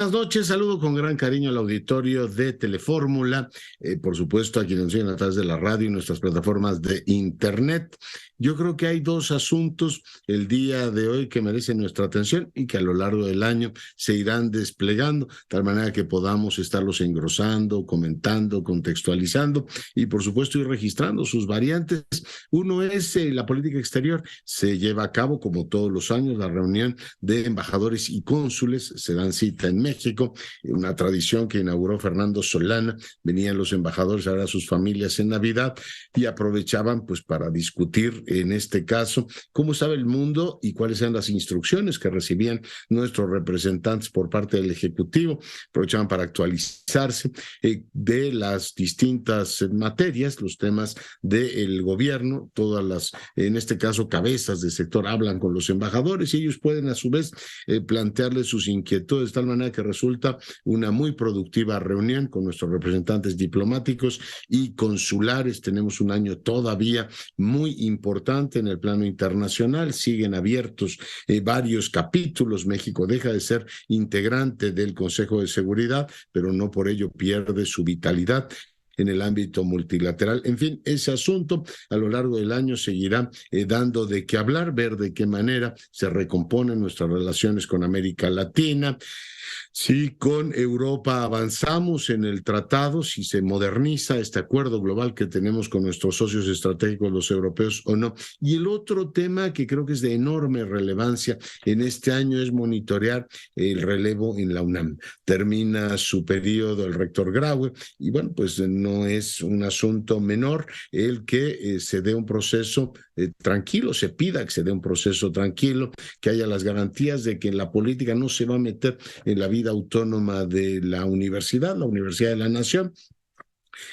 Buenas noches, saludo con gran cariño al auditorio de Telefórmula, por supuesto a quienes nos siguen a través de la radio y nuestras plataformas de internet. Yo creo que hay dos asuntos el día de hoy que merecen nuestra atención y que a lo largo del año se irán desplegando, de tal manera que podamos estarlos engrosando, comentando, contextualizando y por supuesto ir registrando sus variantes. Uno es la política exterior. Se lleva a cabo, como todos los años, la reunión de embajadores y cónsules. Se dan cita en México, una tradición que inauguró Fernando Solana. Venían los embajadores a ver a sus familias en Navidad y aprovechaban pues para discutir, en este caso, cómo estaba el mundo y cuáles eran las instrucciones que recibían nuestros representantes por parte del Ejecutivo. Aprovechaban para actualizarse de las distintas materias, los temas del gobierno. Todas las, en este caso, cabezas del sector hablan con los embajadores y ellos pueden a su vez plantearles sus inquietudes, de tal manera que resulta una muy productiva reunión con nuestros representantes diplomáticos y consulares. Tenemos un año todavía muy importante en el plano internacional. Siguen abiertos varios capítulos. México deja de ser integrante del Consejo de Seguridad, pero no por ello pierde su vitalidad en el ámbito multilateral. En fin, ese asunto a lo largo del año seguirá dando de qué hablar, ver de qué manera se recomponen nuestras relaciones con América Latina. Si con Europa avanzamos en el tratado, si se moderniza este acuerdo global que tenemos con nuestros socios estratégicos, los europeos, o no. Y el otro tema que creo que es de enorme relevancia en este año es monitorear el relevo en la UNAM. Termina su periodo el rector Graue y bueno, pues no es un asunto menor el que se dé un proceso tranquilo, se pida que se dé un proceso tranquilo, que haya las garantías de que la política no se va a meter en la vida autónoma de la Universidad de la Nación,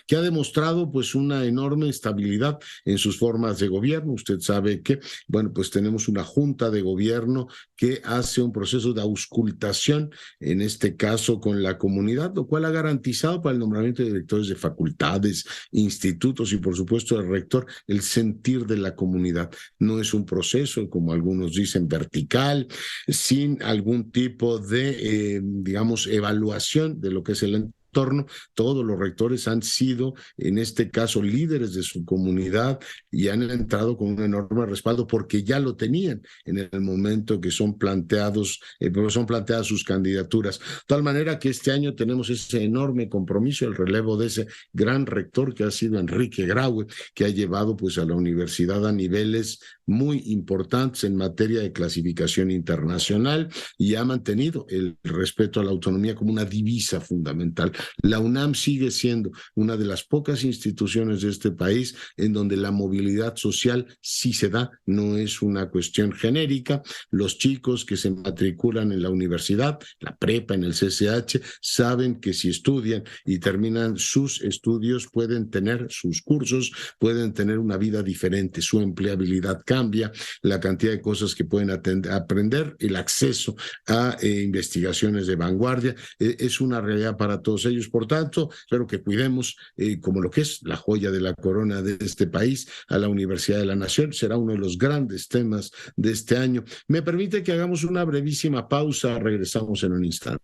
que ha demostrado pues una enorme estabilidad en sus formas de gobierno. Usted sabe que, bueno, pues tenemos una junta de gobierno que hace un proceso de auscultación, en este caso con la comunidad, lo cual ha garantizado para el nombramiento de directores de facultades, institutos y por supuesto el rector, el sentir de la comunidad. No es un proceso, como algunos dicen, vertical, sin algún tipo de, digamos, evaluación de lo que es el entorno. Todos los rectores han sido, en este caso, líderes de su comunidad y han entrado con un enorme respaldo porque ya lo tenían en el momento que son planteadas sus candidaturas. De tal manera que este año tenemos ese enorme compromiso, el relevo de ese gran rector que ha sido Enrique Graue, que ha llevado pues a la universidad a niveles muy importantes en materia de clasificación internacional y ha mantenido el respeto a la autonomía como una divisa fundamental. La UNAM sigue siendo una de las pocas instituciones de este país en donde la movilidad social sí se da, no es una cuestión genérica. Los chicos que se matriculan en la universidad, la prepa, en el CCH, saben que si estudian y terminan sus estudios pueden tener sus cursos, pueden tener una vida diferente, su empleabilidad cambia, la cantidad de cosas que pueden aprender, el acceso a investigaciones de vanguardia, es una realidad para todos ellos. Por tanto, espero que cuidemos como lo que es la joya de la corona de este país, a la Universidad de la Nación. Será uno de los grandes temas de este año. ¿Me permite que hagamos una brevísima pausa? Regresamos en un instante.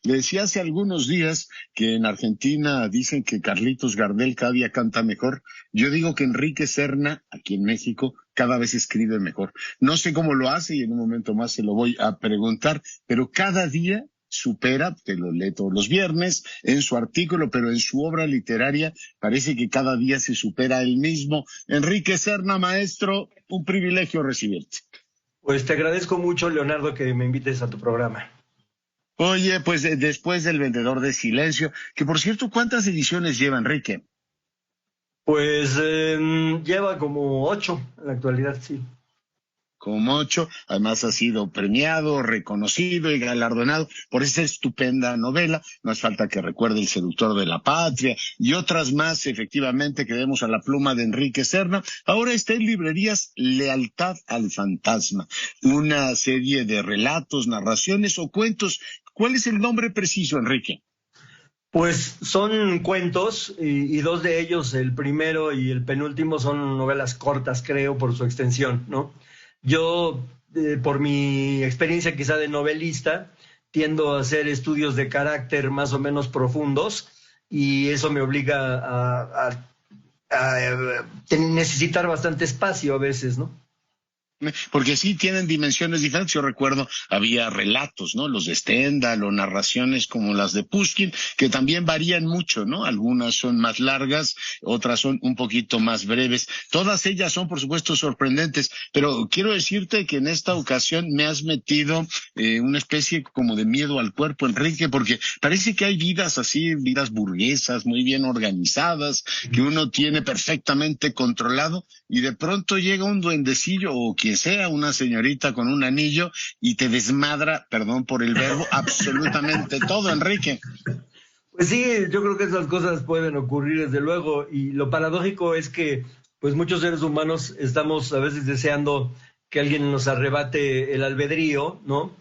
Le decía hace algunos días que en Argentina dicen que Carlitos Gardel cada día canta mejor. Yo digo que Enrique Serna, aquí en México, cada vez escribe mejor. No sé cómo lo hace y en un momento más se lo voy a preguntar, pero cada día supera, te lo lee todos los viernes, en su artículo, pero en su obra literaria parece que cada día se supera él mismo. Enrique Serna, maestro, un privilegio recibirte. Pues te agradezco mucho, Leonardo, que me invites a tu programa. Oye, pues después del Vendedor de Silencio, que por cierto, ¿cuántas ediciones lleva Enrique? Pues lleva como 8 en la actualidad, sí. Como 8, además ha sido premiado, reconocido y galardonado por esa estupenda novela. No hace falta que recuerde El seductor de la patria y otras más, efectivamente, que vemos a la pluma de Enrique Serna. Ahora está en librerías Lealtad al fantasma, una serie de relatos, narraciones o cuentos. ¿Cuál es el nombre preciso, Enrique? Pues son cuentos y 2 de ellos, el primero y el penúltimo, son novelas cortas, creo, por su extensión, ¿no? Yo, por mi experiencia quizá de novelista, tiendo a hacer estudios de carácter más o menos profundos y eso me obliga a necesitar bastante espacio a veces, ¿no? Porque sí tienen dimensiones diferentes. Yo recuerdo, había relatos, ¿no? Los de Stendhal o narraciones como las de Pushkin, que también varían mucho, ¿no? Algunas son más largas, otras son un poquito más breves. Todas ellas son, por supuesto, sorprendentes, pero quiero decirte que en esta ocasión me has metido una especie como de miedo al cuerpo, Enrique, porque parece que hay vidas así, vidas burguesas, muy bien organizadas, que uno tiene perfectamente controlado, y de pronto llega un duendecillo o quien sea, una señorita con un anillo y te desmadra, perdón por el verbo, absolutamente todo, Enrique. Pues sí, yo creo que esas cosas pueden ocurrir desde luego y lo paradójico es que pues muchos seres humanos estamos a veces deseando que alguien nos arrebate el albedrío, ¿no?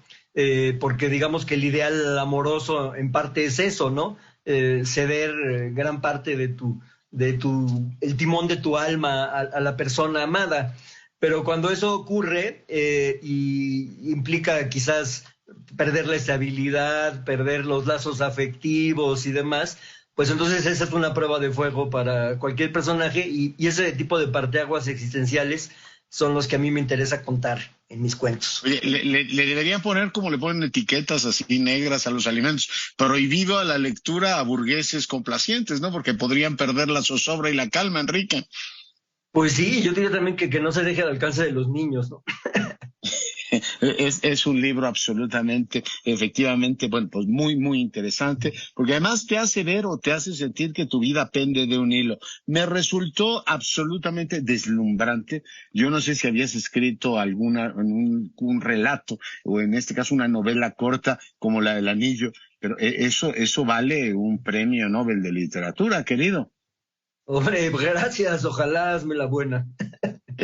Porque digamos que el ideal amoroso en parte es eso, ¿no? Ceder gran parte el timón de tu alma a la persona amada. Pero cuando eso ocurre y implica quizás perder la estabilidad, perder los lazos afectivos y demás, pues entonces esa es una prueba de fuego para cualquier personaje y ese tipo de parteaguas existenciales son los que a mí me interesa contar en mis cuentos. Oye, le deberían poner como le ponen etiquetas así negras a los alimentos, prohibido a la lectura a burgueses complacientes, ¿no? Porque podrían perder la zozobra y la calma, Enrique. Pues sí, yo diría también que no se deje al alcance de los niños, ¿no? Es un libro absolutamente, efectivamente, bueno, pues muy, muy interesante, porque además te hace ver o te hace sentir que tu vida pende de un hilo. Me resultó absolutamente deslumbrante. Yo no sé si habías escrito un relato, o en este caso una novela corta como la del Anillo, pero eso vale un premio Nobel de literatura, querido. Hombre, gracias, ojalá hazme la buena.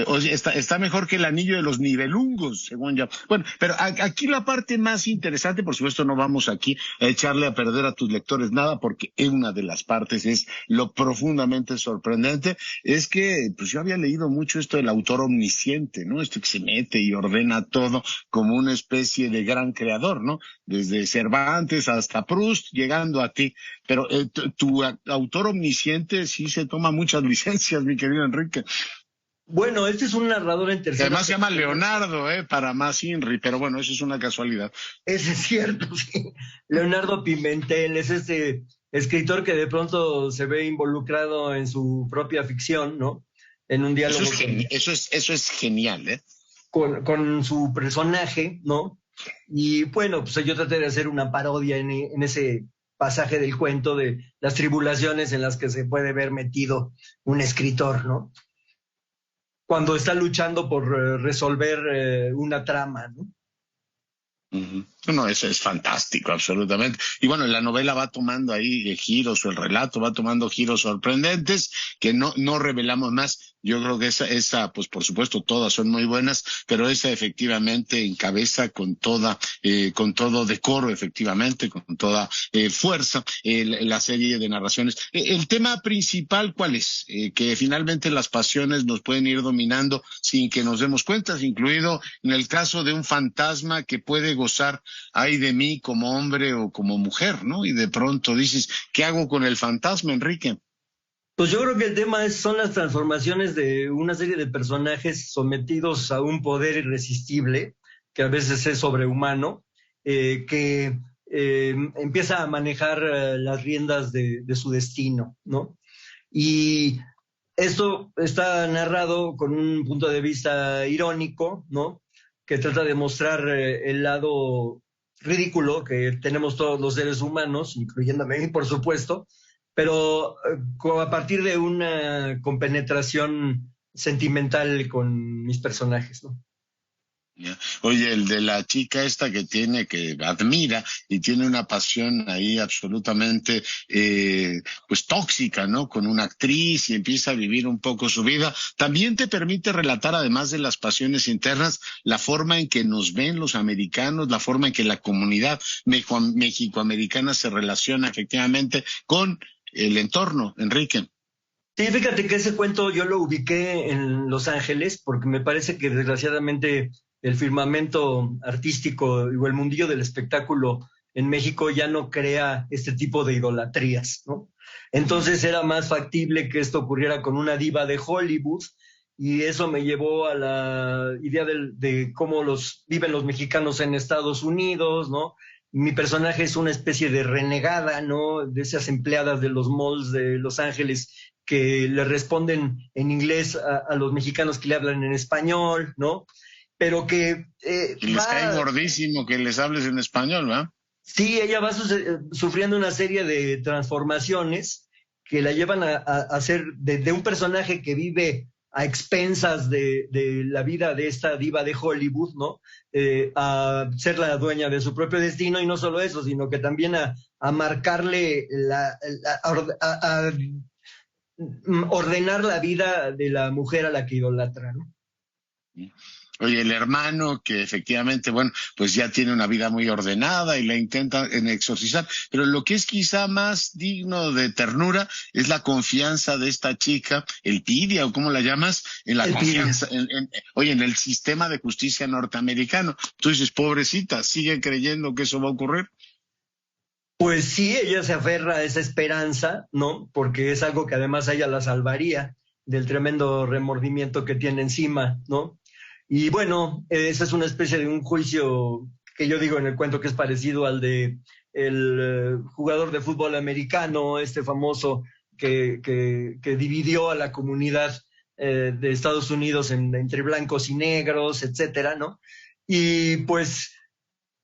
Oye, está mejor que el Anillo de los Nibelungos, según yo. Bueno, pero aquí la parte más interesante, por supuesto, no vamos aquí a echarle a perder a tus lectores nada, porque una de las partes es lo profundamente sorprendente, es que pues yo había leído mucho esto del autor omnisciente, ¿no? Esto que se mete y ordena todo como una especie de gran creador, ¿no? Desde Cervantes hasta Proust, llegando a ti. Pero tu autor omnisciente sí se toma muchas licencias, mi querido Enrique. Bueno, este es un narrador en tercera. Además se llama Leonardo, para más Inri, pero bueno, eso es una casualidad. Ese es cierto, sí. Leonardo Pimentel es este escritor que de pronto se ve involucrado en su propia ficción, ¿no? En un diálogo. Eso es genial, ¿eh? Con su personaje, ¿no? Y bueno, pues yo traté de hacer una parodia en ese pasaje del cuento de las tribulaciones en las que se puede ver metido un escritor, ¿no? Cuando está luchando por resolver una trama, ¿no? Uh-huh. No, eso es fantástico, absolutamente. Y bueno, la novela va tomando ahí giros, o el relato va tomando giros sorprendentes que no revelamos más. Yo creo que esa, pues por supuesto, todas son muy buenas, pero esa efectivamente encabeza con todo decoro, efectivamente, con toda fuerza, la serie de narraciones. El tema principal, ¿cuál es? Que finalmente las pasiones nos pueden ir dominando sin que nos demos cuenta, incluido en el caso de un fantasma que puede gozar, ay de mí como hombre o como mujer, ¿no? Y de pronto dices, ¿qué hago con el fantasma, Enrique? Pues yo creo que el tema son las transformaciones de una serie de personajes sometidos a un poder irresistible, que a veces es sobrehumano, que empieza a manejar las riendas de su destino, ¿no? Y esto está narrado con un punto de vista irónico, ¿no? Que trata de mostrar el lado ridículo que tenemos todos los seres humanos, incluyéndome a mí, por supuesto, pero a partir de una compenetración sentimental con mis personajes, ¿no? Oye, el de la chica esta que admira y tiene una pasión ahí absolutamente pues tóxica, ¿no? Con una actriz y empieza a vivir un poco su vida. También te permite relatar, además de las pasiones internas, la forma en que nos ven los americanos, la forma en que la comunidad mexicoamericana se relaciona efectivamente con el entorno, Enrique. Sí, fíjate que ese cuento yo lo ubiqué en Los Ángeles porque me parece que desgraciadamente el firmamento artístico o el mundillo del espectáculo en México ya no crea este tipo de idolatrías, ¿no? Entonces era más factible que esto ocurriera con una diva de Hollywood, y eso me llevó a la idea de cómo viven los mexicanos en Estados Unidos, ¿no? Mi personaje es una especie de renegada, ¿no? De esas empleadas de los malls de Los Ángeles que le responden en inglés a los mexicanos que le hablan en español, ¿no? Pero que... y les cae gordísimo que les hables en español, ¿verdad? Sí, ella va sufriendo una serie de transformaciones que la llevan a ser de un personaje que vive a expensas de la vida de esta diva de Hollywood, ¿no? A ser la dueña de su propio destino, y no solo eso, sino que también a marcarle, a ordenar la vida de la mujer a la que idolatra, ¿no? Oye, el hermano que efectivamente, bueno, pues ya tiene una vida muy ordenada y la intenta exorcizar, pero lo que es quizá más digno de ternura es la confianza de esta chica, el pidia, o ¿cómo la llamas? En la confianza, oye, en el sistema de justicia norteamericano. Tú dices, pobrecita, ¿sigue creyendo que eso va a ocurrir? Pues sí, ella se aferra a esa esperanza, ¿no? Porque es algo que además a ella la salvaría del tremendo remordimiento que tiene encima, ¿no? Y bueno, esa es una especie de un juicio que yo digo en el cuento que es parecido al de el jugador de fútbol americano, este famoso que dividió a la comunidad de Estados Unidos entre blancos y negros, etcétera, ¿no? Y pues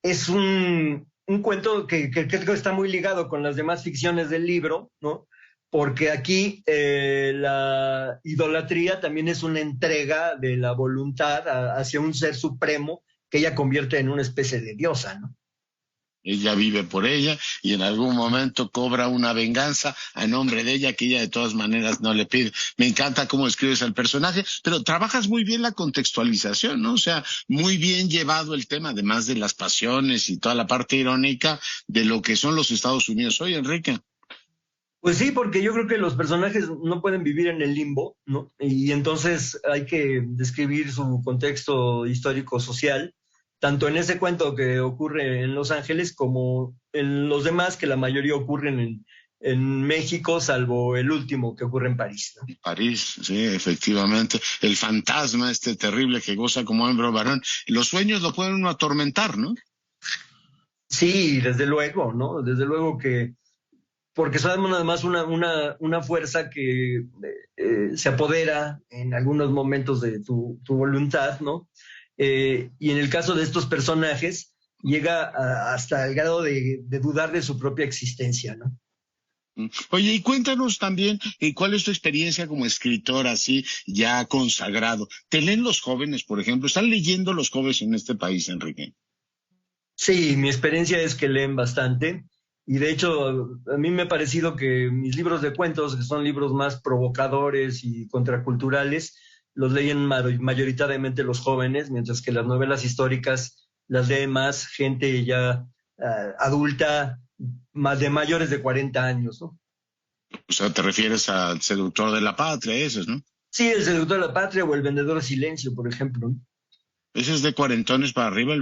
es un cuento que creo que está muy ligado con las demás ficciones del libro, ¿no? Porque aquí la idolatría también es una entrega de la voluntad hacia un ser supremo que ella convierte en una especie de diosa, ¿no? Ella vive por ella y en algún momento cobra una venganza a nombre de ella que ella de todas maneras no le pide. Me encanta cómo escribes al personaje, pero trabajas muy bien la contextualización, ¿no? O sea, muy bien llevado el tema, además de las pasiones y toda la parte irónica de lo que son los Estados Unidos hoy, Enrique. Pues sí, porque yo creo que los personajes no pueden vivir en el limbo, ¿no? Y entonces hay que describir su contexto histórico-social, tanto en ese cuento que ocurre en Los Ángeles como en los demás, que la mayoría ocurren en México, salvo el último que ocurre en París, ¿no? París, sí, efectivamente. El fantasma este terrible que goza como hombre o varón. Los sueños lo pueden uno atormentar, ¿no? Sí, desde luego, ¿no? Desde luego que porque son además una fuerza que se apodera en algunos momentos de tu voluntad, ¿no? Y en el caso de estos personajes, llega hasta el grado de dudar de su propia existencia, ¿no? Oye, y cuéntanos también cuál es tu experiencia como escritor así ya consagrado. ¿Te leen los jóvenes, por ejemplo? ¿Están leyendo los jóvenes en este país, Enrique? Sí, mi experiencia es que leen bastante. Y de hecho, a mí me ha parecido que mis libros de cuentos, que son libros más provocadores y contraculturales, los leen mayoritariamente los jóvenes, mientras que las novelas históricas las lee más gente ya adulta, más de mayores de 40 años, ¿no? O sea, te refieres al Seductor de la Patria, esos, ¿no? Sí, El Seductor de la Patria o El Vendedor de Silencio, por ejemplo, ¿no? Ese es de cuarentones para arriba.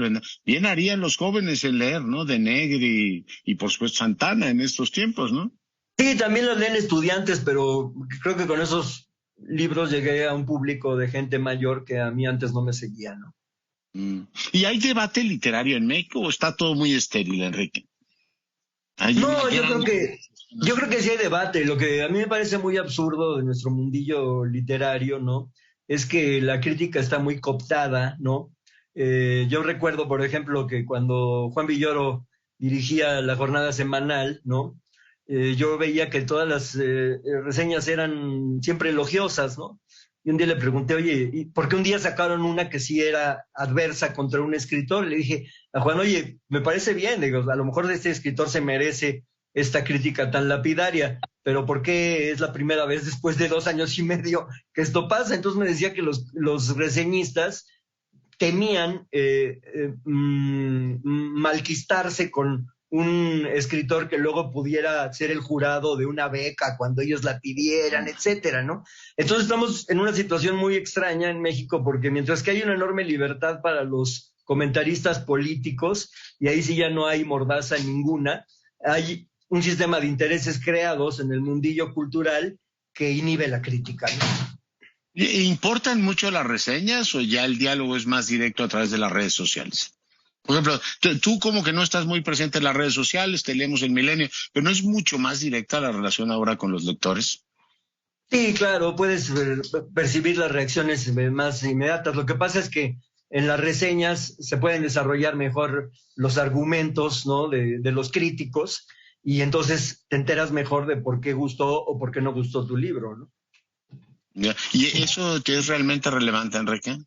Bien harían los jóvenes en leer, ¿no? De Negri y por supuesto Santana en estos tiempos, ¿no? Sí, también los leen estudiantes, pero creo que con esos libros llegué a un público de gente mayor que a mí antes no me seguía, ¿no? ¿Y hay debate literario en México o está todo muy estéril, Enrique? No, yo creo que sí hay debate. Lo que a mí me parece muy absurdo de nuestro mundillo literario, ¿no? Es que la crítica está muy cooptada, ¿no? Yo recuerdo, por ejemplo, que cuando Juan Villoro dirigía la jornada semanal, ¿no? Yo veía que todas las reseñas eran siempre elogiosas, ¿no? Y un día le pregunté, oye, ¿y por qué un día sacaron una que sí era adversa contra un escritor? Le dije a Juan, oye, me parece bien, digo, a lo mejor este escritor se merece esta crítica tan lapidaria, pero ¿por qué es la primera vez después de 2 años y medio que esto pasa? Entonces me decía que los reseñistas temían malquistarse con un escritor que luego pudiera ser el jurado de una beca cuando ellos la pidieran, etcétera, ¿no? Entonces estamos en una situación muy extraña en México porque mientras que hay una enorme libertad para los comentaristas políticos, y ahí sí ya no hay mordaza ninguna. Hay un sistema de intereses creados en el mundillo cultural que inhibe la crítica, ¿no? ¿Importan mucho las reseñas o ya el diálogo es más directo a través de las redes sociales? Por ejemplo, tú como que no estás muy presente en las redes sociales, te leemos el Milenio, pero ¿no es mucho más directa la relación ahora con los lectores? Sí, claro, puedes percibir las reacciones más inmediatas. Lo que pasa es que en las reseñas se pueden desarrollar mejor los argumentos, ¿no?, de los críticos, y entonces te enteras mejor de por qué gustó o por qué no gustó tu libro, ¿no? ¿Y eso te es realmente relevante, Enrique?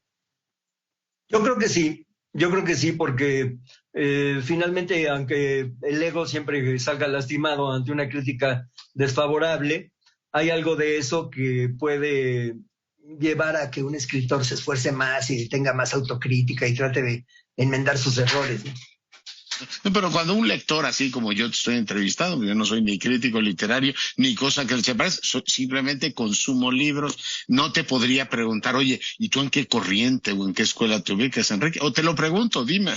Yo creo que sí, porque finalmente, aunque el ego siempre salga lastimado ante una crítica desfavorable, hay algo de eso que puede llevar a que un escritor se esfuerce más y tenga más autocrítica y trate de enmendar sus errores, ¿no? Pero cuando un lector así como yo te estoy entrevistando, yo no soy ni crítico literario, ni cosa que se parezca, simplemente consumo libros, no te podría preguntar, oye, ¿y tú en qué corriente o en qué escuela te ubicas, Enrique? O te lo pregunto, dime.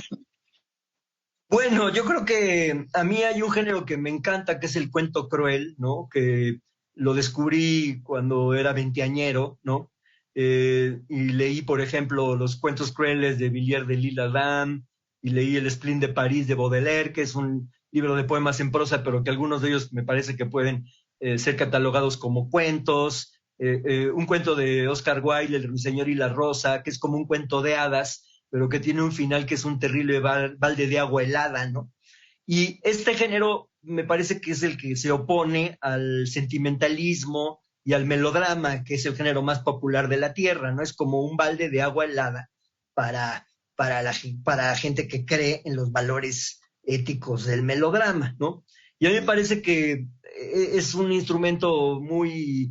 Bueno, yo creo que a mí hay un género que me encanta, que es el cuento cruel, ¿no? Que lo descubrí cuando era veinteañero, ¿no? Y leí, por ejemplo, los cuentos crueles de Villiers de L'Isle-Adam, y leí El Spleen de París de Baudelaire, que es un libro de poemas en prosa, pero que algunos de ellos me parece que pueden ser catalogados como cuentos. Un cuento de Oscar Wilde, El ruiseñor y la rosa, que es como un cuento de hadas, pero que tiene un final que es un terrible balde de agua helada, ¿no? Y este género me parece que es el que se opone al sentimentalismo y al melodrama, que es el género más popular de la Tierra, ¿no? Es como un balde de agua helada para, para gente que cree en los valores éticos del melodrama, ¿no? Y a mí me parece que es un instrumento muy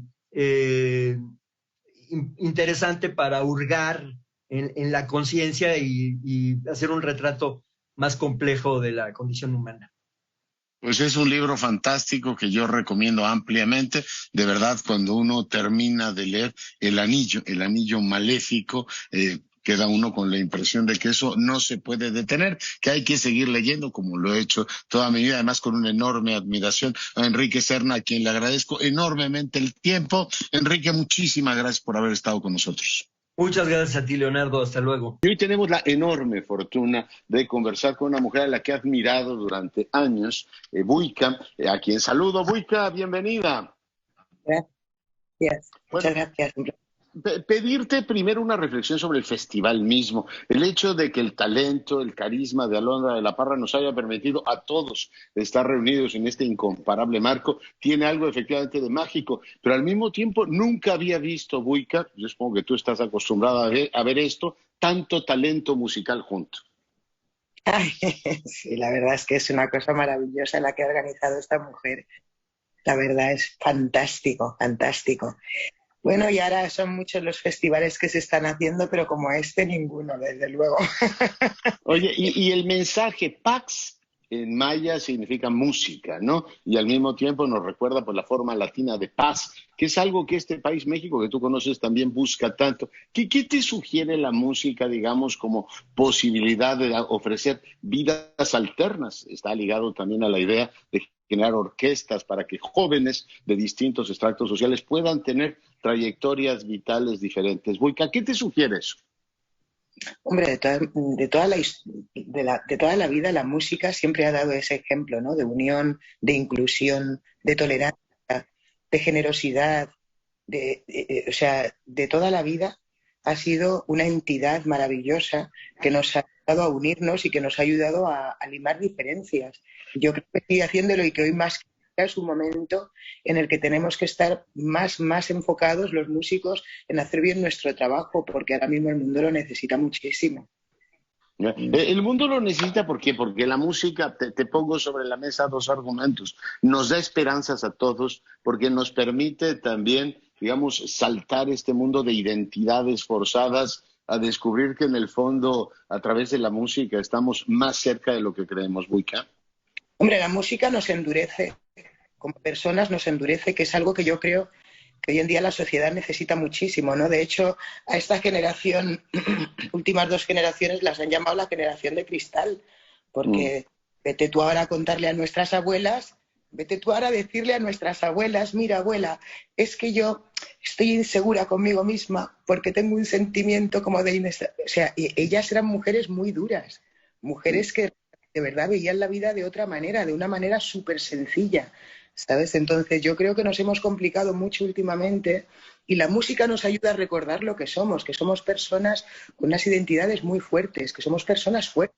interesante para hurgar en la conciencia y hacer un retrato más complejo de la condición humana. Pues es un libro fantástico que yo recomiendo ampliamente. De verdad, cuando uno termina de leer El Anillo Maléfico, queda uno con la impresión de que eso no se puede detener, que hay que seguir leyendo, como lo he hecho toda mi vida, además con una enorme admiración a Enrique Serna, a quien le agradezco enormemente el tiempo. Enrique, muchísimas gracias por haber estado con nosotros. Muchas gracias a ti, Leonardo. Hasta luego. Y hoy tenemos la enorme fortuna de conversar con una mujer a la que he admirado durante años, Buika, a quien saludo. Buika, bienvenida. Gracias. Muchas gracias. Pedirte primero una reflexión sobre el festival mismo, el hecho de que el talento, el carisma de Alondra de la Parra nos haya permitido a todos estar reunidos en este incomparable marco, tiene algo efectivamente de mágico, pero al mismo tiempo nunca había visto, Buika, yo supongo que tú estás acostumbrada a ver esto, tanto talento musical junto. Ay, sí, la verdad es que es una cosa maravillosa la que ha organizado esta mujer. La verdad es fantástico, fantástico. Bueno, y ahora son muchos los festivales que se están haciendo, pero como este, ninguno, desde luego. Oye, y el mensaje Pax en maya significa música, ¿no? Y al mismo tiempo nos recuerda por la forma latina de paz, que es algo que este país, México, que tú conoces, también busca tanto. ¿Qué te sugiere la música, digamos, como posibilidad de ofrecer vidas alternas? Está ligado también a la idea de generar orquestas para que jóvenes de distintos estratos sociales puedan tener trayectorias vitales diferentes. Buika, ¿qué te sugiere eso? Hombre, de toda la vida la música siempre ha dado ese ejemplo, ¿no? De unión, de inclusión, de tolerancia, de generosidad, o sea, de toda la vida ha sido una entidad maravillosa que nos ha ayudado a unirnos y que nos ha ayudado a limar diferencias. Yo creo que sigue haciéndolo y que hoy más es un momento en el que tenemos que estar más enfocados los músicos en hacer bien nuestro trabajo, porque ahora mismo el mundo lo necesita muchísimo. El mundo lo necesita, ¿por qué? Porque la música, te pongo sobre la mesa dos argumentos, nos da esperanzas a todos, porque nos permite también, digamos, saltar este mundo de identidades forzadas a descubrir que en el fondo, a través de la música, estamos más cerca de lo que creemos, Buika. Hombre, la música nos endurece, como personas nos endurece, que es algo que yo creo que hoy en día la sociedad necesita muchísimo, ¿no? De hecho, a esta generación, últimas 2 generaciones, las han llamado la generación de cristal, porque vete tú ahora a contarle a nuestras abuelas, vete tú ahora a decirle a nuestras abuelas, mira, abuela, es que yo estoy insegura conmigo misma porque tengo un sentimiento como de inestabilidad. O sea, ellas eran mujeres muy duras, mujeres que de verdad veían la vida de otra manera, de una manera súper sencilla, ¿sabes? Entonces yo creo que nos hemos complicado mucho últimamente y la música nos ayuda a recordar lo que somos personas con unas identidades muy fuertes, que somos personas fuertes,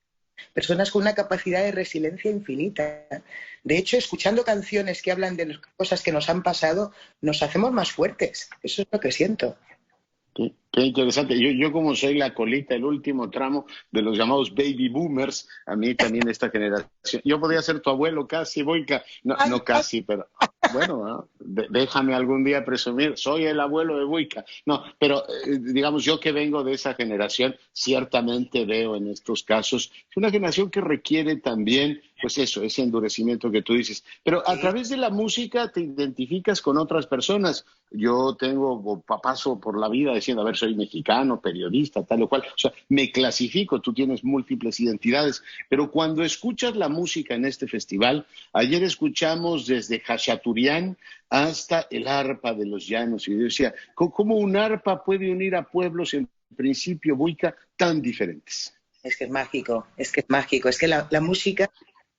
personas con una capacidad de resiliencia infinita. De hecho, escuchando canciones que hablan de las cosas que nos han pasado, nos hacemos más fuertes. Eso es lo que siento. Qué interesante. Yo como soy la colita, el último tramo de los llamados baby boomers, a mí también esta generación. Yo podría ser tu abuelo casi, Boyka. No, no casi, pero bueno, ¿no? Déjame algún día presumir, soy el abuelo de Boyka. No, pero digamos, yo que vengo de esa generación, ciertamente veo en estos casos que una generación que requiere también, pues eso, ese endurecimiento que tú dices. Pero a través de la música te identificas con otras personas. Yo paso por la vida diciendo, a ver, soy mexicano, periodista, tal o cual. O sea, me clasifico, tú tienes múltiples identidades. Pero cuando escuchas la música en este festival, ayer escuchamos desde Hachaturian hasta el arpa de los llanos. Y yo decía, ¿cómo un arpa puede unir a pueblos en principio, Boyka, tan diferentes? Es que es mágico, es que es mágico. Es que la música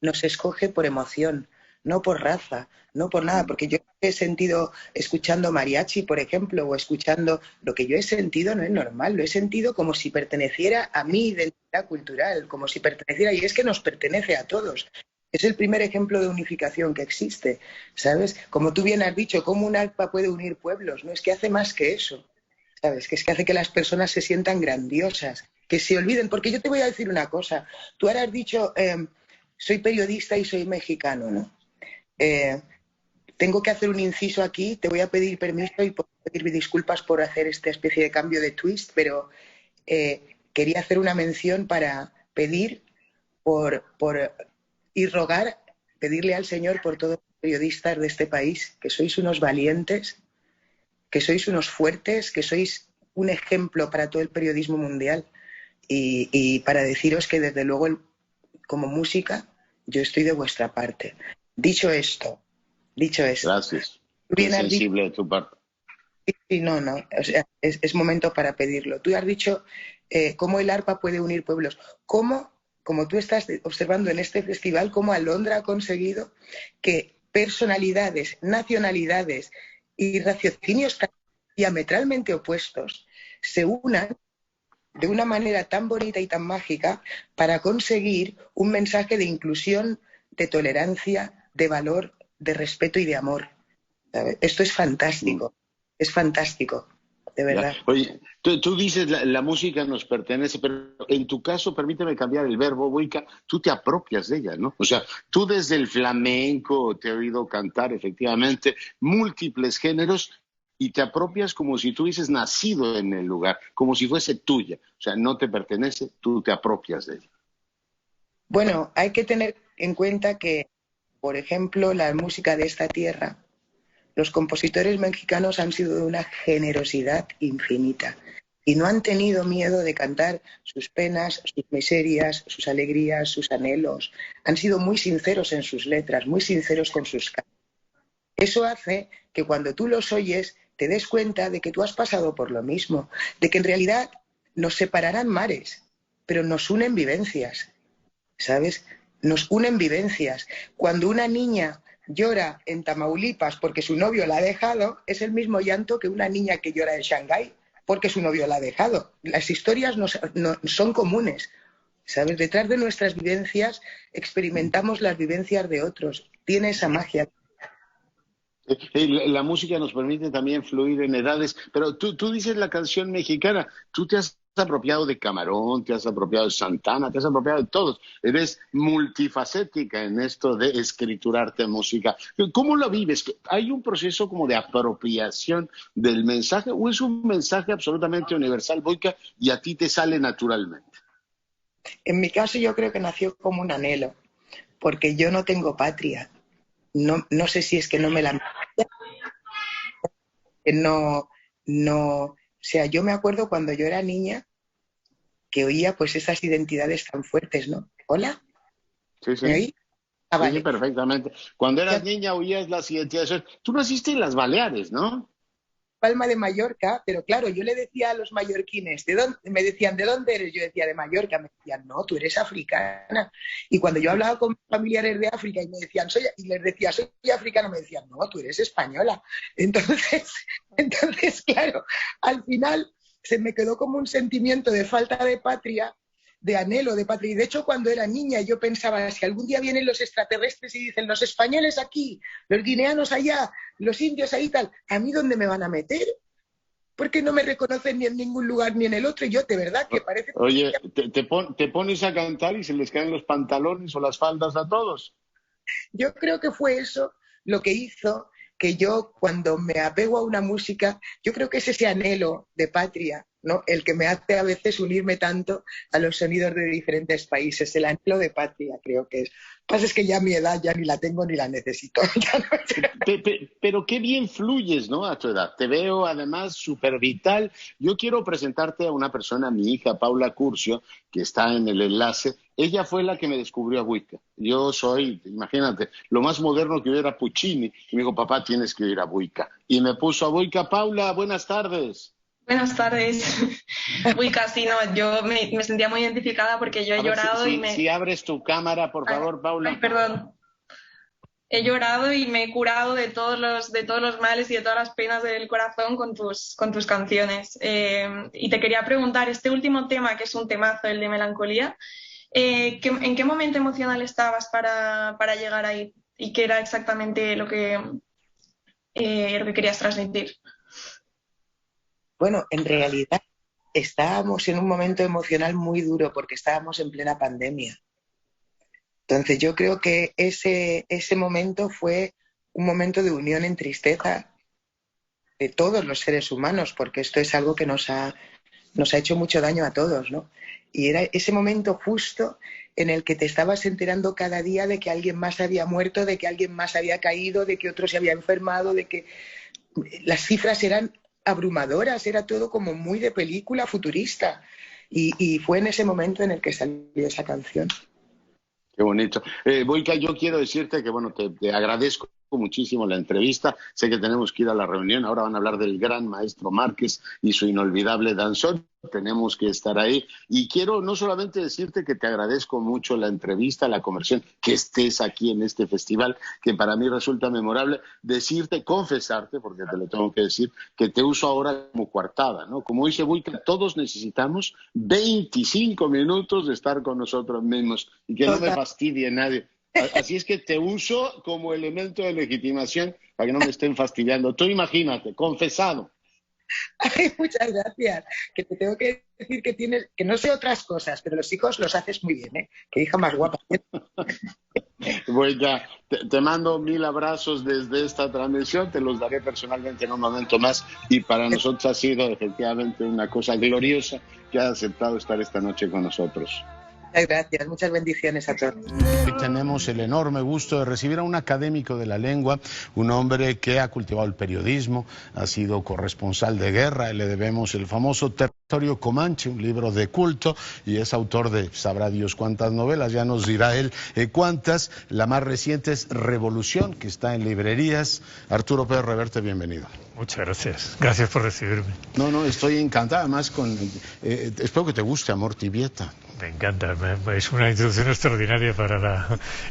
nos escoge por emoción, no por raza, no por nada, porque yo he sentido escuchando mariachi, por ejemplo, o escuchando lo que yo he sentido no es normal, lo he sentido como si perteneciera a mi identidad cultural, como si perteneciera, y es que nos pertenece a todos. Es el primer ejemplo de unificación que existe, ¿sabes? Como tú bien has dicho, ¿cómo un arpa puede unir pueblos? No es que hace más que eso, ¿sabes? Que es que hace que las personas se sientan grandiosas, que se olviden, porque yo te voy a decir una cosa, tú ahora has dicho... soy periodista y soy mexicano, ¿no? Tengo que hacer un inciso aquí, te voy a pedir permiso y pedir disculpas por hacer esta especie de cambio de twist, pero quería hacer una mención para pedir y rogar, pedirle al Señor por todos los periodistas de este país, que sois unos valientes, que sois unos fuertes, que sois un ejemplo para todo el periodismo mundial y para deciros que desde luego como música, yo estoy de vuestra parte. Dicho esto. Gracias. Bien sensible de tu parte. Sí, no, o sea, es momento para pedirlo. Tú has dicho cómo el arpa puede unir pueblos. Como tú estás observando en este festival, cómo Alondra ha conseguido que personalidades, nacionalidades y raciocinios diametralmente opuestos se unan de una manera tan bonita y tan mágica para conseguir un mensaje de inclusión, de tolerancia, de valor, de respeto y de amor. ¿Sabes? Esto es fantástico, de verdad. Oye, tú dices la música nos pertenece, pero en tu caso, permíteme cambiar el verbo, Boyka, tú te apropias de ella, ¿no? O sea, tú desde el flamenco te he oído cantar efectivamente múltiples géneros y te apropias como si tú hubieses nacido en el lugar, como si fuese tuya. O sea, no te pertenece, tú te apropias de ella. Bueno, hay que tener en cuenta que, por ejemplo, la música de esta tierra, los compositores mexicanos han sido de una generosidad infinita y no han tenido miedo de cantar sus penas, sus miserias, sus alegrías, sus anhelos. Han sido muy sinceros en sus letras, muy sinceros con sus cantos. Eso hace que cuando tú los oyes te des cuenta de que tú has pasado por lo mismo, de que en realidad nos separarán mares, pero nos unen vivencias, ¿sabes? Nos unen vivencias. Cuando una niña llora en Tamaulipas porque su novio la ha dejado, es el mismo llanto que una niña que llora en Shanghái porque su novio la ha dejado. Las historias no son comunes, ¿sabes? Detrás de nuestras vivencias experimentamos las vivencias de otros. Tiene esa magia. La música nos permite también fluir en edades, pero tú dices la canción mexicana, tú te has apropiado de Camarón, te has apropiado de Santana, te has apropiado de todos. Eres multifacética en esto de escriturarte música. ¿Cómo lo vives? ¿Hay un proceso como de apropiación del mensaje o es un mensaje absolutamente universal, Boyka, y a ti te sale naturalmente? En mi caso yo creo que nació como un anhelo, porque yo no tengo patria. No sé si es que no me la... o sea, yo me acuerdo cuando yo era niña que oía pues esas identidades tan fuertes, ¿no? ¿Hola? Sí, sí. ¿Me oí? Ah, Sí, vale. sí, perfectamente. Cuando eras Ya, niña oías las identidades. Tú naciste en las Baleares, ¿no? Palma de Mallorca, pero claro, yo le decía a los mallorquines, ¿de dónde? Me decían, ¿de dónde eres? Yo decía, de Mallorca. Me decían, no, tú eres africana. Y cuando yo hablaba con familiares de África y me decían, y les decía, soy africana, me decían, no, tú eres española. Entonces, entonces, claro, al final se me quedó como un sentimiento de falta de patria, de anhelo de patria. Y de hecho, cuando era niña, yo pensaba, si algún día vienen los extraterrestres y dicen, los españoles aquí, los guineanos allá, los indios ahí tal, ¿a mí dónde me van a meter? Porque no me reconocen ni en ningún lugar ni en el otro. Y yo, de verdad, que parece... Oye, te pones a cantar y se les caen los pantalones o las faldas a todos. Yo creo que fue eso lo que hizo que yo, cuando me apego a una música, yo creo que es ese anhelo de patria, ¿no? El que me hace a veces unirme tanto a los sonidos de diferentes países, el anhelo de patria, creo que es. Lo que pasa es que ya mi edad ya ni la tengo ni la necesito. Ya no Pero qué bien fluyes, ¿no? A tu edad. Te veo además súper vital. Yo quiero presentarte a una persona, mi hija Paula Curcio, que está en el enlace. Ella fue la que me descubrió a Wicca. Yo soy, imagínate, lo más moderno que hubiera Puccini. Y me dijo, papá, tienes que ir a Wicca. Y me puso a Wicca. Paula, buenas tardes. Buenas tardes. Uy, casi no, yo me sentía muy identificada porque yo he llorado y me... Si abres tu cámara, por favor, Paula. Ay, perdón. He llorado y me he curado de todos los males y de todas las penas del corazón con tus canciones. Y te quería preguntar, este último tema, que es un temazo, el de Melancolía, ¿en qué momento emocional estabas para llegar ahí? ¿Y qué era exactamente lo que querías transmitir? Bueno, en realidad estábamos en un momento emocional muy duro porque estábamos en plena pandemia. Entonces yo creo que ese momento fue un momento de unión en tristeza de todos los seres humanos, porque esto es algo que nos ha hecho mucho daño a todos, ¿no? Y era ese momento justo en el que te estabas enterando cada día de que alguien más había muerto, de que alguien más había caído, de que otro se había enfermado, de que las cifras eran abrumadoras, era todo como muy de película futurista. Y fue en ese momento en el que salió esa canción. Qué bonito. Boica, yo quiero decirte que, bueno, te agradezco muchísimo la entrevista. Sé que tenemos que ir a la reunión. Ahora van a hablar del gran maestro Márquez y su inolvidable danzón. Tenemos que estar ahí. Y quiero no solamente decirte que te agradezco mucho la entrevista, la conversión, que estés aquí en este festival, que para mí resulta memorable. Decirte, confesarte, porque te lo tengo que decir, que te uso ahora como coartada, ¿no? Como dice Boica, todos necesitamos 25 minutos de estar con nosotros mismos y que no me fastidie nadie. Así es que te uso como elemento de legitimación para que no me estén fastidiando. Tú imagínate, confesado. Ay, muchas gracias. Que te tengo que decir que tienes, que no sé otras cosas, pero los hijos los haces muy bien, ¿eh? Qué hija más guapa. Bueno, te mando 1000 abrazos desde esta transmisión, te los daré personalmente en un momento más y para nosotros ha sido efectivamente una cosa gloriosa que has aceptado estar esta noche con nosotros. Muchas gracias, muchas bendiciones a todos. Hoy tenemos el enorme gusto de recibir a un académico de la lengua, un hombre que ha cultivado el periodismo, ha sido corresponsal de guerra, le debemos el famoso Territorio Comanche, un libro de culto, y es autor de sabrá Dios cuántas novelas, ya nos dirá él cuántas. La más reciente es Revolución, que está en librerías. Arturo Pérez Reverte, bienvenido. Muchas gracias. Gracias por recibirme. No, estoy encantado. Además, espero que te guste Amor Tibieta. Me encanta. Es una introducción extraordinaria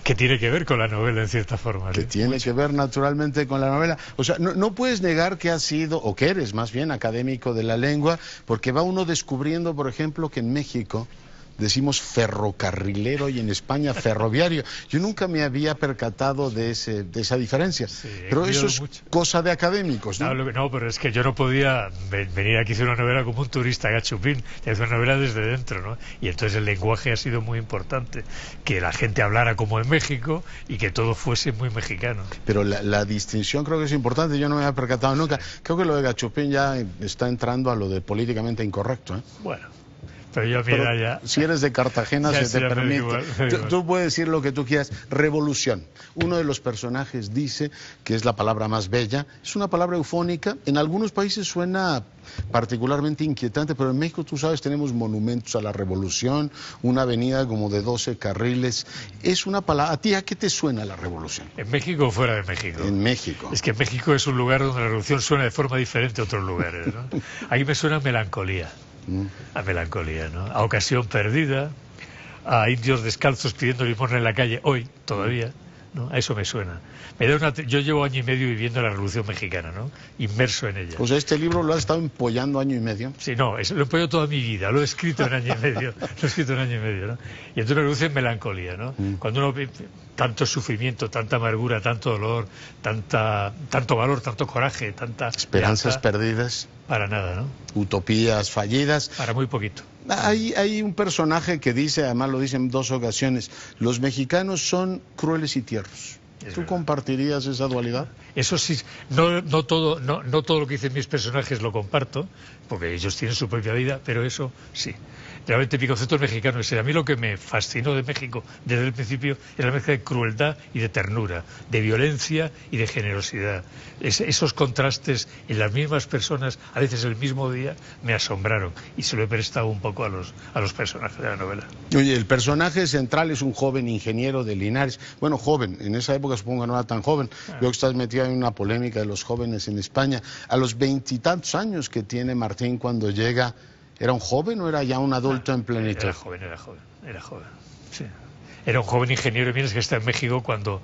que tiene que ver con la novela, en cierta forma. Que tiene que ver naturalmente con la novela. O sea, no puedes negar que has sido, o que eres más bien, académico de la lengua, porque va uno descubriendo, por ejemplo, que en México decimos ferrocarrilero y en España ferroviario. Yo nunca me había percatado de esa diferencia. Sí, pero eso es cosa de académicos, ¿no? No, pero es que yo no podía venir aquí a hacer una novela como un turista gachupín, y hacer una novela desde dentro, ¿no? Y entonces el lenguaje ha sido muy importante, que la gente hablara como en México y que todo fuese muy mexicano. Pero la distinción creo que es importante, yo no me había percatado nunca. Creo que lo de gachupín ya está entrando a lo de políticamente incorrecto, ¿eh? Bueno. Pero yo a mi edad ya... Si eres de Cartagena ya se te permite. Igual. Tú puedes decir lo que tú quieras. Revolución. Uno de los personajes dice que es la palabra más bella. Es una palabra eufónica. En algunos países suena particularmente inquietante, pero en México, tú sabes, tenemos monumentos a la revolución, una avenida como de 12 carriles. Es una palabra... ¿A ti a qué te suena la revolución? ¿En México o fuera de México? En México. Es que México es un lugar donde la revolución suena de forma diferente a otros lugares, ¿no? Ahí me suena a melancolía, ¿no? A ocasión perdida, a indios descalzos pidiendo limosna en la calle, hoy, todavía, ¿no? A eso me suena. Yo llevo año y medio viviendo la Revolución Mexicana, ¿no? Inmerso en ella. O sea, este libro lo has estado empollando año y medio. Sí, no, lo he empollado toda mi vida, lo he escrito en año y medio, ¿no? Y entonces me produce melancolía, ¿no? Cuando uno ve tanto sufrimiento, tanta amargura, tanto dolor, tanto valor, tanto coraje, tanta... Esperanzas perdidas. Para nada, ¿no? Utopías fallidas. Para muy poquito. Hay un personaje que dice, además lo dice en 2 ocasiones, los mexicanos son crueles y tiernos. ¿Tú compartirías esa dualidad? Eso sí, no todo lo que dicen mis personajes lo comparto, porque ellos tienen su propia vida, pero eso sí. Realmente mi concepto es mexicano. A mí lo que me fascinó de México desde el principio es la mezcla de crueldad y de ternura, de violencia y de generosidad. Esos contrastes en las mismas personas, a veces el mismo día, me asombraron y se lo he prestado un poco a los personajes de la novela. Oye, el personaje central es un joven ingeniero de Linares. Bueno, joven, en esa época supongo que no era tan joven. Veo que estás metido en una polémica de los jóvenes en España. A los 20 y tantos años que tiene Martín cuando llega, ¿era un joven o era ya un adulto en plenitud? Era joven, sí. Era un joven ingeniero de minas que está en México cuando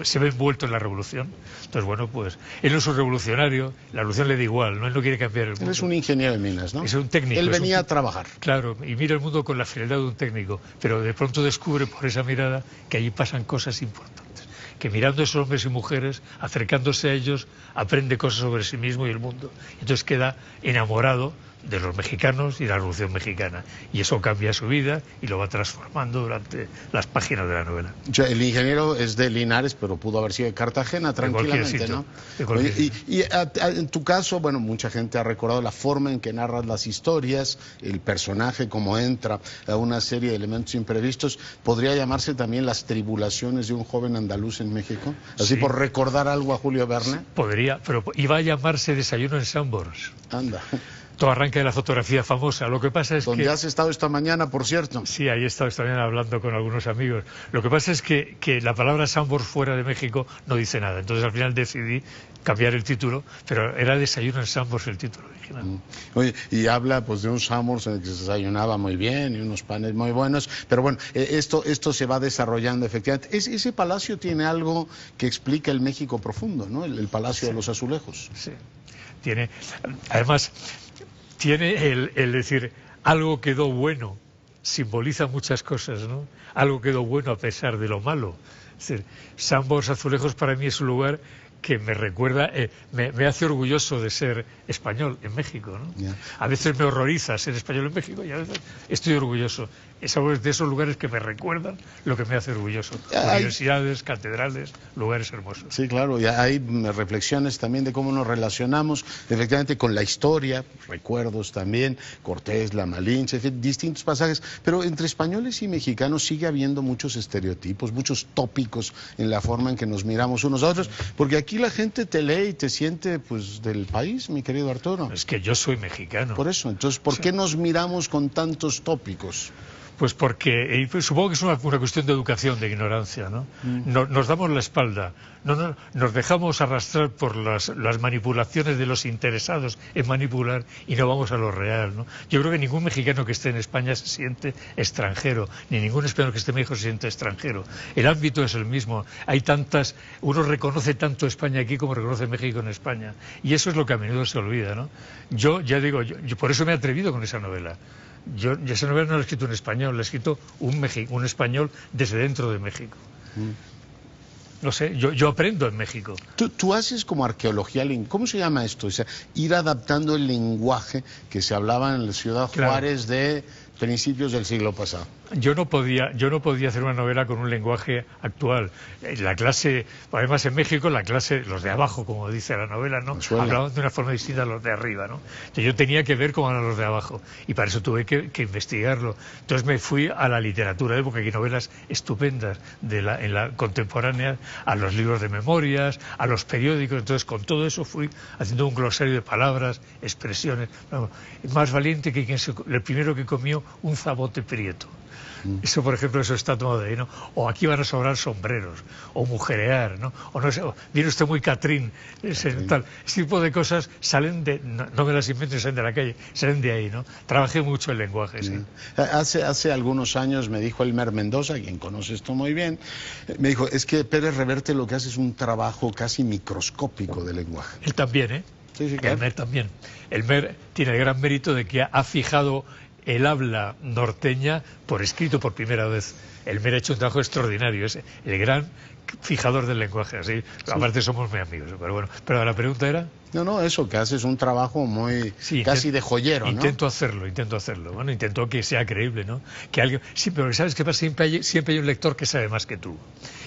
se ve envuelto en la revolución. Entonces, bueno, pues él no es un revolucionario, la revolución le da igual, ¿no? Él no quiere cambiar el mundo. Él es un ingeniero de minas, ¿no? Es un técnico. Él venía a trabajar. Claro, y mira el mundo con la frialdad de un técnico, pero de pronto descubre por esa mirada que allí pasan cosas importantes. Que mirando a esos hombres y mujeres, acercándose a ellos, aprende cosas sobre sí mismo y el mundo. Entonces queda enamorado de los mexicanos y la Revolución Mexicana. Y eso cambia su vida y lo va transformando durante las páginas de la novela. O sea, el ingeniero es de Linares, pero pudo haber sido de Cartagena tranquilamente, ¿no? Y en tu caso, bueno, mucha gente ha recordado la forma en que narras las historias, el personaje, cómo entra a una serie de elementos imprevistos. ¿Podría llamarse también Las tribulaciones de un joven andaluz en México? Así, sí, por recordar algo a Julio Verne. Podría, pero iba a llamarse Desayuno en Sambors. Anda. Todo arranca de la fotografía famosa. Lo que pasa es ¿Dónde has estado esta mañana, por cierto? Sí, ahí he estado esta mañana hablando con algunos amigos. Lo que pasa es que la palabra Sambors fuera de México no dice nada. Entonces al final decidí cambiar el título, pero era Desayuno en Sambors el título original. Oye, y habla pues de un Sambors en el que se desayunaba muy bien y unos panes muy buenos, pero bueno, esto se va desarrollando efectivamente. Ese palacio tiene algo que explica el México profundo, ¿no? El Palacio de los Azulejos. Sí, además tiene el decir, algo quedó bueno, simboliza muchas cosas, ¿no? Algo quedó bueno a pesar de lo malo. Es decir, Sambors Azulejos para mí es un lugar que me recuerda, me hace orgulloso de ser español en México, ¿no? Yeah. A veces me horroriza ser español en México y a veces estoy orgulloso. Es de esos lugares que me recuerdan lo que me hace orgulloso. Universidades, catedrales, lugares hermosos. Sí, claro, y hay reflexiones también de cómo nos relacionamos efectivamente con la historia, recuerdos también, Cortés, la Malinche, distintos pasajes, pero entre españoles y mexicanos sigue habiendo muchos estereotipos, muchos tópicos en la forma en que nos miramos unos a otros, porque aquí la gente te lee y te siente pues del país, mi querido Arturo. Es que yo soy mexicano. Por eso, entonces, ¿por qué nos miramos con tantos tópicos? Pues porque supongo que es una cuestión de educación, de ignorancia, ¿no? Nos damos la espalda, nos dejamos arrastrar por las manipulaciones de los interesados en manipular y no vamos a lo real, ¿no? Yo creo que ningún mexicano que esté en España se siente extranjero, ni ningún español que esté en México se siente extranjero. El ámbito es el mismo. Uno reconoce tanto España aquí como reconoce México en España. Y eso es lo que a menudo se olvida, ¿no? Yo ya digo, yo por eso me he atrevido con esa novela. Yo esa novela no la he escrito en español, la he escrito un español desde dentro de México. No sé, yo aprendo en México. Tú haces como arqueología, ¿cómo se llama esto? O sea, ir adaptando el lenguaje que se hablaba en la ciudad Juárez de principios del siglo pasado. yo no podía hacer una novela con un lenguaje actual. La clase, además en México, la clase, los de abajo, como dice la novela, ¿no? Hablaban de una forma distinta a los de arriba, ¿no? Entonces yo tenía que ver cómo eran los de abajo y para eso tuve que investigarlo. Entonces me fui a la literatura, porque hay novelas estupendas en la contemporánea, a los libros de memorias, a los periódicos. Entonces con todo eso fui haciendo un glosario de palabras, expresiones. Más valiente que el primero que comió un zapote prieto. Eso, por ejemplo, eso está tomado de ahí, ¿no? O aquí van a sobrar sombreros, o mujerear, ¿no? O no sé, viene usted muy Catrín, tal. Ese tipo de cosas salen no me las invento, salen de la calle, salen de ahí, ¿no? Trabajé mucho el lenguaje, sí. Hace algunos años me dijo Elmer Mendoza, quien conoce esto muy bien, me dijo, es que Pérez Reverte lo que hace es un trabajo casi microscópico de lenguaje. Él también, ¿eh? Sí, claro. Elmer también. Elmer tiene el gran mérito de que ha fijado el habla norteña por escrito por primera vez. Elmer ha hecho un trabajo extraordinario, es el gran fijador del lenguaje, así. Aparte somos muy amigos, pero bueno. Pero la pregunta era... No, eso, que haces un trabajo muy casi de joyero, ¿no? Intento hacerlo. Bueno, intento que sea creíble, ¿no? Que alguien... Sí, pero ¿sabes qué pasa? Siempre hay un lector que sabe más que tú.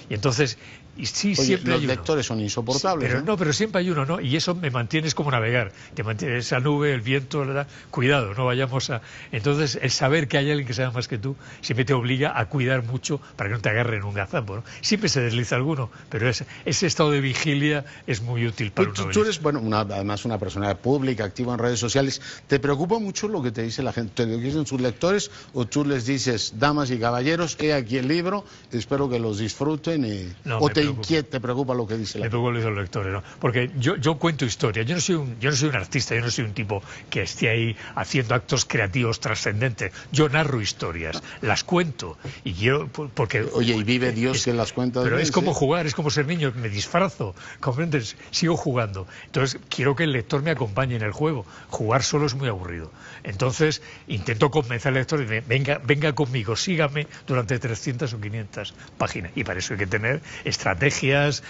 Y entonces... siempre los hay lectores son insoportables. Sí, pero siempre hay uno, ¿no? Y eso me mantiene, es como navegar. Te mantiene esa nube, el viento, ¿verdad? Cuidado, no vayamos a... Entonces, el saber que hay alguien que sabe más que tú siempre te obliga a cuidar mucho para que no te agarren un gazapo, ¿no? Siempre se desliza alguno, pero ese estado de vigilia es muy útil para un novelista. Tú eres, bueno, además una persona pública, activa en redes sociales. ¿Te preocupa mucho lo que te dice la gente? ¿Te lo dicen sus lectores o tú les dices, damas y caballeros, he aquí el libro, espero que los disfruten y... No, ¿O te preocupa lo que dice la gente? Me preocupa lo que dicen los lectores, ¿no? Porque yo cuento historias, yo no soy un artista, yo no soy un tipo que esté ahí haciendo actos creativos trascendentes. Yo narro historias, las cuento y quiero... porque Oye, y vive Dios que las cuenta. Pero es como jugar, es como ser niño, me disfrazo, ¿comprendes? Sigo jugando. Entonces quiero que el lector me acompañe en el juego. Jugar solo es muy aburrido. Entonces intento convencer al lector de venga conmigo, sígame durante 300 o 500 páginas. Y para eso hay que tener estrategias,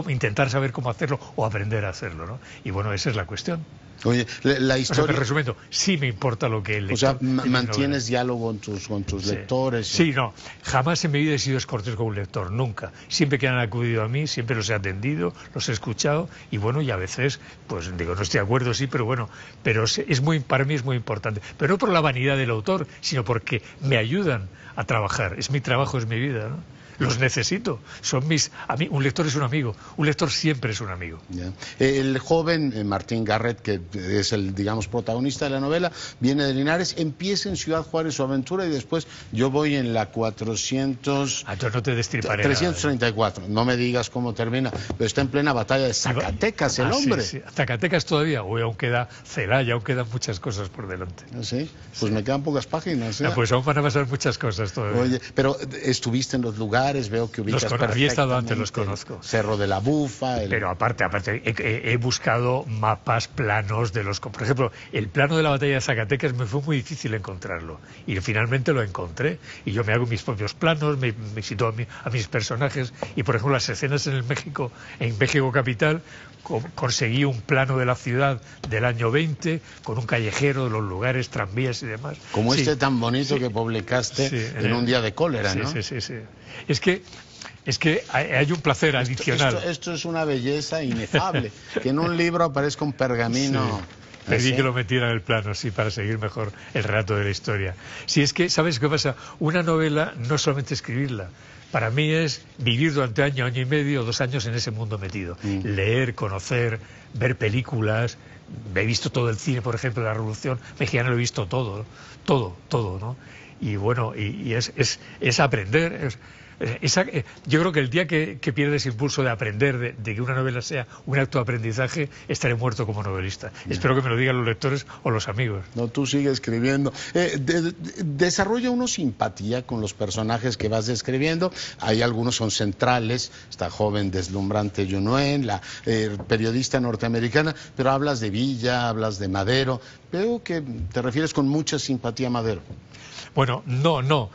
intentar saber cómo hacerlo o aprender a hacerlo, ¿no? Y bueno, esa es la cuestión. Oye, la historia... O sea, resumiendo, sí me importa lo que el lector... O sea, ¿mantienes diálogo con tus lectores? Sí, no. Jamás en mi vida he sido descortés con un lector, nunca. Siempre que han acudido a mí, siempre los he atendido, los he escuchado y bueno, y a veces, pues digo, no estoy de acuerdo, sí, pero bueno, pero para mí es muy importante. Pero no por la vanidad del autor, sino porque me ayudan a trabajar. Es mi trabajo, es mi vida, ¿no? Los necesito, un lector es un amigo, un lector siempre es un amigo. Yeah. El joven Martín Garret, que es el, digamos, protagonista de la novela, viene de Linares, empieza en Ciudad Juárez su aventura y después yo voy en la 400... Entonces no te destriparé 334, no me digas cómo termina, pero está en plena batalla de Zacatecas el hombre. Sí. Zacatecas todavía, aún queda Celaya, aún quedan muchas cosas por delante. ¿Sí? Pues me quedan pocas páginas. ¿Eh? Pues aún van a pasar muchas cosas todavía. Oye, pero estuviste en los lugares, veo que ubicas perfectamente. Había estado antes, los conozco. Cerro de la Bufa. Pero aparte he buscado mapas, planos de los... Por ejemplo, el plano de la batalla de Zacatecas me fue muy difícil encontrarlo. Y finalmente lo encontré. Y yo me hago mis propios planos, me sitúo a mis personajes. Y por ejemplo, las escenas en México capital, conseguí un plano de la ciudad del año 20, con un callejero, los lugares, tranvías y demás. Como este tan bonito que publicaste en un día de cólera, ¿no? Sí. Es que hay un placer adicional. Esto es una belleza inefable. Que en un libro aparezca un pergamino. Pedí que lo metiera en el plano, sí, para seguir mejor el relato de la historia. Sí, es que, ¿sabes qué pasa? Una novela no es solamente escribirla. Para mí es vivir durante año y medio, 2 años en ese mundo metido. Leer, conocer, ver películas. He visto todo el cine, por ejemplo, de la Revolución Mexicana, lo he visto todo, ¿no? Y bueno, y es aprender. Yo creo que el día que pierdes impulso de aprender, de que una novela sea un acto de aprendizaje, estaré muerto como novelista. Espero que me lo digan los lectores o los amigos. No, tú sigue escribiendo. Desarrolla uno simpatía con los personajes que vas describiendo. Hay algunos son centrales. Esta joven deslumbrante Yunuen, la periodista norteamericana, pero hablas de Villa, hablas de Madero. Veo que te refieres con mucha simpatía a Madero. Bueno, no.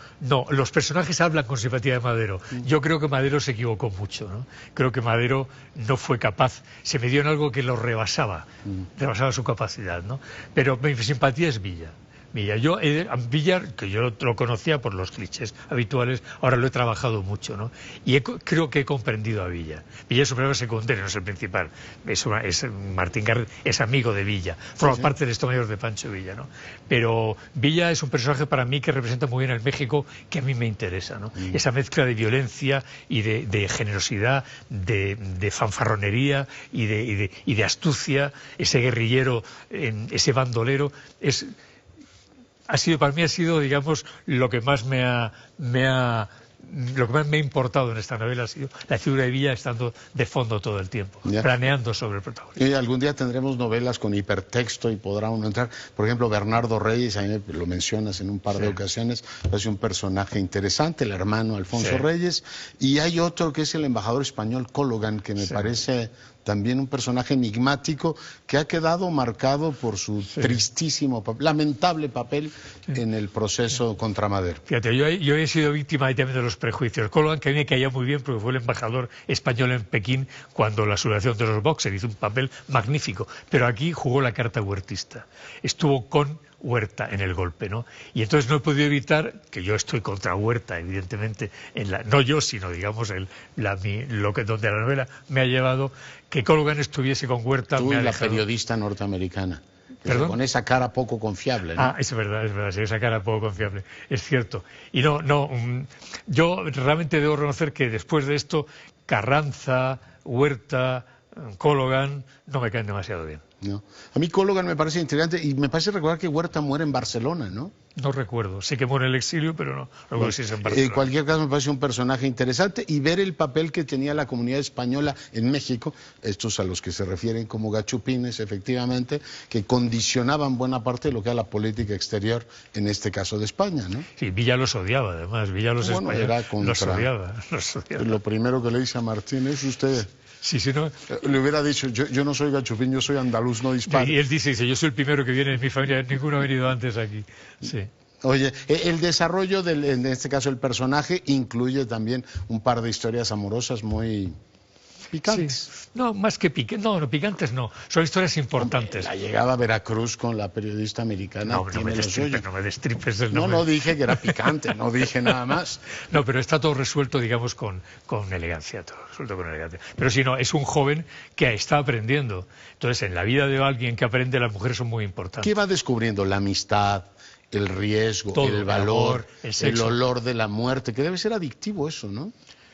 Los personajes hablan con simpatía de Madero. Yo creo que Madero se equivocó mucho, ¿no? Creo que Madero no fue capaz, se me dio en algo que lo rebasaba su capacidad, ¿no? Pero mi simpatía es Villa. Villa. Villa, que yo lo conocía por los clichés habituales, ahora lo he trabajado mucho, ¿no? Y creo que he comprendido a Villa. Villa es un personaje secundario, no es el principal. Martín Garret es amigo de Villa, forma parte del Estado Mayor de Pancho Villa, ¿no? Pero Villa es un personaje para mí que representa muy bien el México que a mí me interesa, ¿no? Esa mezcla de violencia y de generosidad, de fanfarronería y de astucia, ese guerrillero, ese bandolero, para mí ha sido, digamos, lo que más me ha importado en esta novela, ha sido la figura de Villa estando de fondo todo el tiempo, planeando sobre el protagonista. Y algún día tendremos novelas con hipertexto y podrá uno entrar. Por ejemplo, Bernardo Reyes, a mí lo mencionas en un par de ocasiones, es un personaje interesante, el hermano Alfonso Reyes. Y hay otro que es el embajador español Cologan, que me parece también un personaje enigmático que ha quedado marcado por su tristísimo, lamentable papel en el proceso contra Madero. Fíjate, yo he sido víctima también de los prejuicios. Cologan, que a mí me caía muy bien porque fue el embajador español en Pekín cuando la sublevación de los Boxers, hizo un papel magnífico, pero aquí jugó la carta huertista. Estuvo con Huerta en el golpe, ¿no? Y entonces no he podido evitar, que yo estoy contra Huerta, evidentemente, no yo, sino digamos donde la novela me ha llevado, que Cologan estuviese con Huerta. Tú y la periodista norteamericana. Con esa cara poco confiable, ¿no? Es verdad, sí, esa cara poco confiable, es cierto. Y yo realmente debo reconocer que después de esto, Carranza, Huerta, Cologan, no me caen demasiado bien. No. A mí Cologan me parece intrigante y me parece recordar que Huerta muere en Barcelona, ¿no? No recuerdo, sé que muere en el exilio, pero no recuerdo si es en Barcelona. En cualquier caso me parece un personaje interesante y ver el papel que tenía la comunidad española en México, estos a los que se refieren como gachupines, efectivamente, que condicionaban buena parte de lo que era la política exterior, en este caso de España, ¿no? Sí, Villa los odiaba, además, Villa los españoles los odiaba. Lo primero que le dice a Martín es usted... Sí, no. Le hubiera dicho, yo no soy gachupín, yo soy andaluz, no disparo. Y él dice, yo soy el primero que viene en mi familia, ninguno ha venido antes aquí. Sí. Oye, el desarrollo en este caso el personaje incluye también un par de historias amorosas muy picantes. Sí. No, más que picantes, no, picantes no, son historias importantes. La llegada a Veracruz con la periodista americana. No me destripes el nombre. No dije que era picante, no dije nada más. No, pero está todo resuelto, digamos, con elegancia, todo resuelto con elegancia. Pero si no, es un joven que está aprendiendo. Entonces, en la vida de alguien que aprende, las mujeres son muy importantes. ¿Qué va descubriendo? La amistad, el riesgo, todo, el valor, el olor de la muerte, que debe ser adictivo eso, ¿no?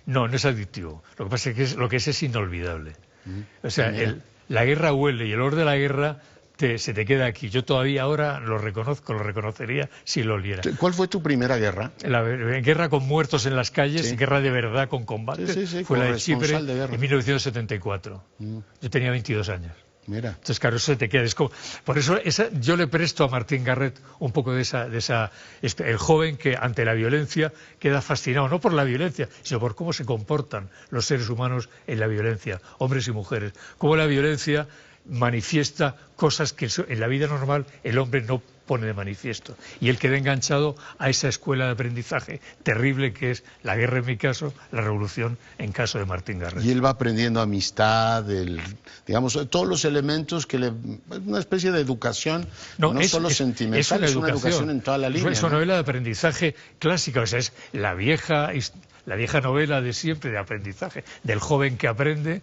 No es adictivo. Lo que pasa es que lo que es inolvidable. O sea, la guerra huele y el olor de la guerra se te queda aquí. Yo todavía ahora lo reconocería si lo oliera. ¿Cuál fue tu primera guerra? La guerra con muertos en las calles, guerra de verdad con combate. Fue la de Chipre en 1974. Yo tenía 22 años. Mira. Entonces, claro, eso se te queda. Por eso yo le presto a Martín Garret un poco de el joven que ante la violencia queda fascinado, no por la violencia, sino por cómo se comportan los seres humanos en la violencia, hombres y mujeres. Cómo la violencia manifiesta cosas que en la vida normal el hombre no pone de manifiesto. Y él queda enganchado a esa escuela de aprendizaje terrible que es la guerra en mi caso, la revolución en caso de Martín Garret. Y él va aprendiendo amistad, digamos, todos los elementos una especie de educación, no solo sentimental, es una educación en toda la línea. Es una novela de aprendizaje clásica, o sea, es la vieja novela de siempre de aprendizaje, del joven que aprende,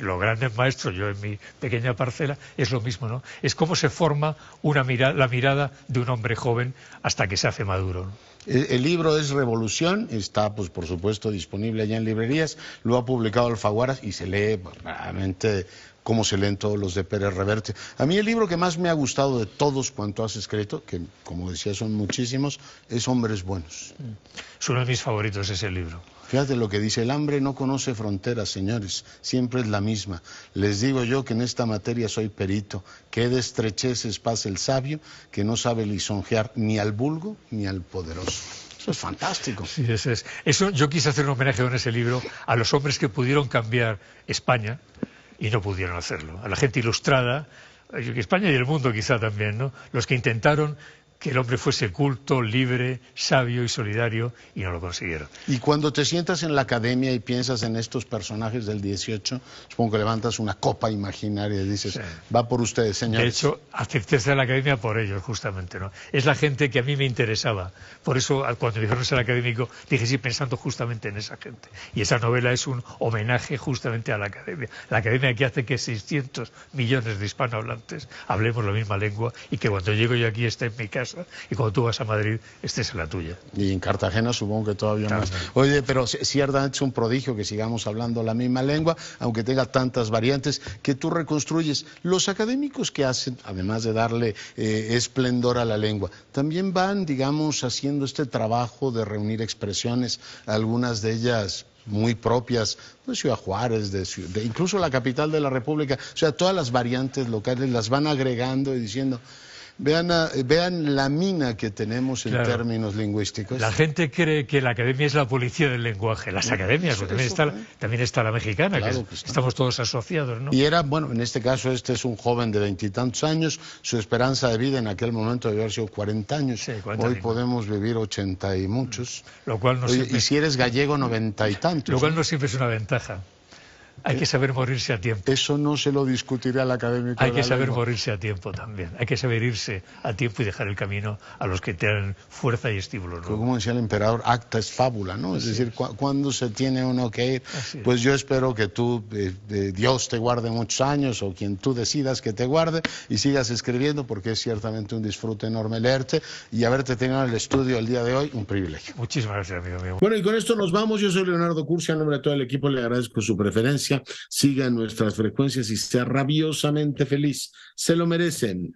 los grandes maestros, yo en mi pequeña parcela, es lo mismo, ¿no? Es cómo se forma la mirada de un hombre joven hasta que se hace maduro, ¿no? El libro es Revolución, está pues por supuesto disponible allá en librerías, lo ha publicado Alfaguara y se lee realmente como se leen todos los de Pérez Reverte. A mí el libro que más me ha gustado de todos cuanto has escrito, que como decía son muchísimos, es Hombres Buenos. Es uno de mis favoritos ese libro. Fíjate lo que dice, el hambre no conoce fronteras, señores, siempre es la misma. Les digo yo que en esta materia soy perito, que de estrecheces pasa el sabio, que no sabe lisonjear ni al vulgo ni al poderoso. Eso es fantástico. Sí, eso yo quise hacer un homenaje con ese libro a los hombres que pudieron cambiar España y no pudieron hacerlo. A la gente ilustrada, España y el mundo quizá también, ¿no? Los que intentaron que el hombre fuese culto, libre, sabio y solidario, y no lo consiguieron. Y cuando te sientas en la academia y piensas en estos personajes del 18, supongo que levantas una copa imaginaria y dices, va por ustedes, señores. De hecho, acepté estar en la academia por ellos, justamente, ¿no? Es la gente que a mí me interesaba. Por eso, cuando me dijeron ser académico, dije sí, pensando justamente en esa gente. Y esa novela es un homenaje justamente a la academia. La academia que hace que 600 millones de hispanohablantes hablemos la misma lengua y que cuando llego yo aquí esté en mi casa y cuando tú vas a Madrid estés en la tuya. Y en Cartagena supongo que todavía más. Oye, pero ciertamente es un prodigio que sigamos hablando la misma lengua, aunque tenga tantas variantes que tú reconstruyes. Los académicos que hacen, además de darle esplendor a la lengua, también van, digamos, haciendo este trabajo de reunir expresiones, algunas de ellas muy propias de Ciudad Juárez, de incluso la capital de la República. O sea, todas las variantes locales las van agregando y diciendo... Vean la mina que tenemos en términos lingüísticos. La gente cree que la academia es la policía del lenguaje. Las academias, también está la mexicana, claro, que estamos todos asociados, ¿no? Y era, bueno, en este caso este es un joven de 20 y tantos años, su esperanza de vida en aquel momento debió haber sido 40 años. Sí, 40 Hoy años. Podemos vivir 80 y muchos. Lo cual no siempre... Y si eres gallego, 90 y tantos. Lo cual no siempre es una ventaja. Hay que saber morirse a tiempo. Eso no se lo discutirá el académico. Hay que saber morirse a tiempo también. Hay que saber irse a tiempo y dejar el camino a los que te dan fuerza y estímulo, ¿no? Como decía el emperador, acta es fábula, ¿no? Es decir, cuando se tiene uno que ir. Pues yo espero que tú, Dios te guarde muchos años o quien tú decidas que te guarde y sigas escribiendo porque es ciertamente un disfrute enorme leerte y haberte tenido en el estudio el día de hoy, un privilegio. Muchísimas gracias, amigo mío. Bueno, y con esto nos vamos. Yo soy Leonardo Cursi, a nombre de todo el equipo le agradezco su preferencia. Siga nuestras frecuencias y sea rabiosamente feliz. Se lo merecen.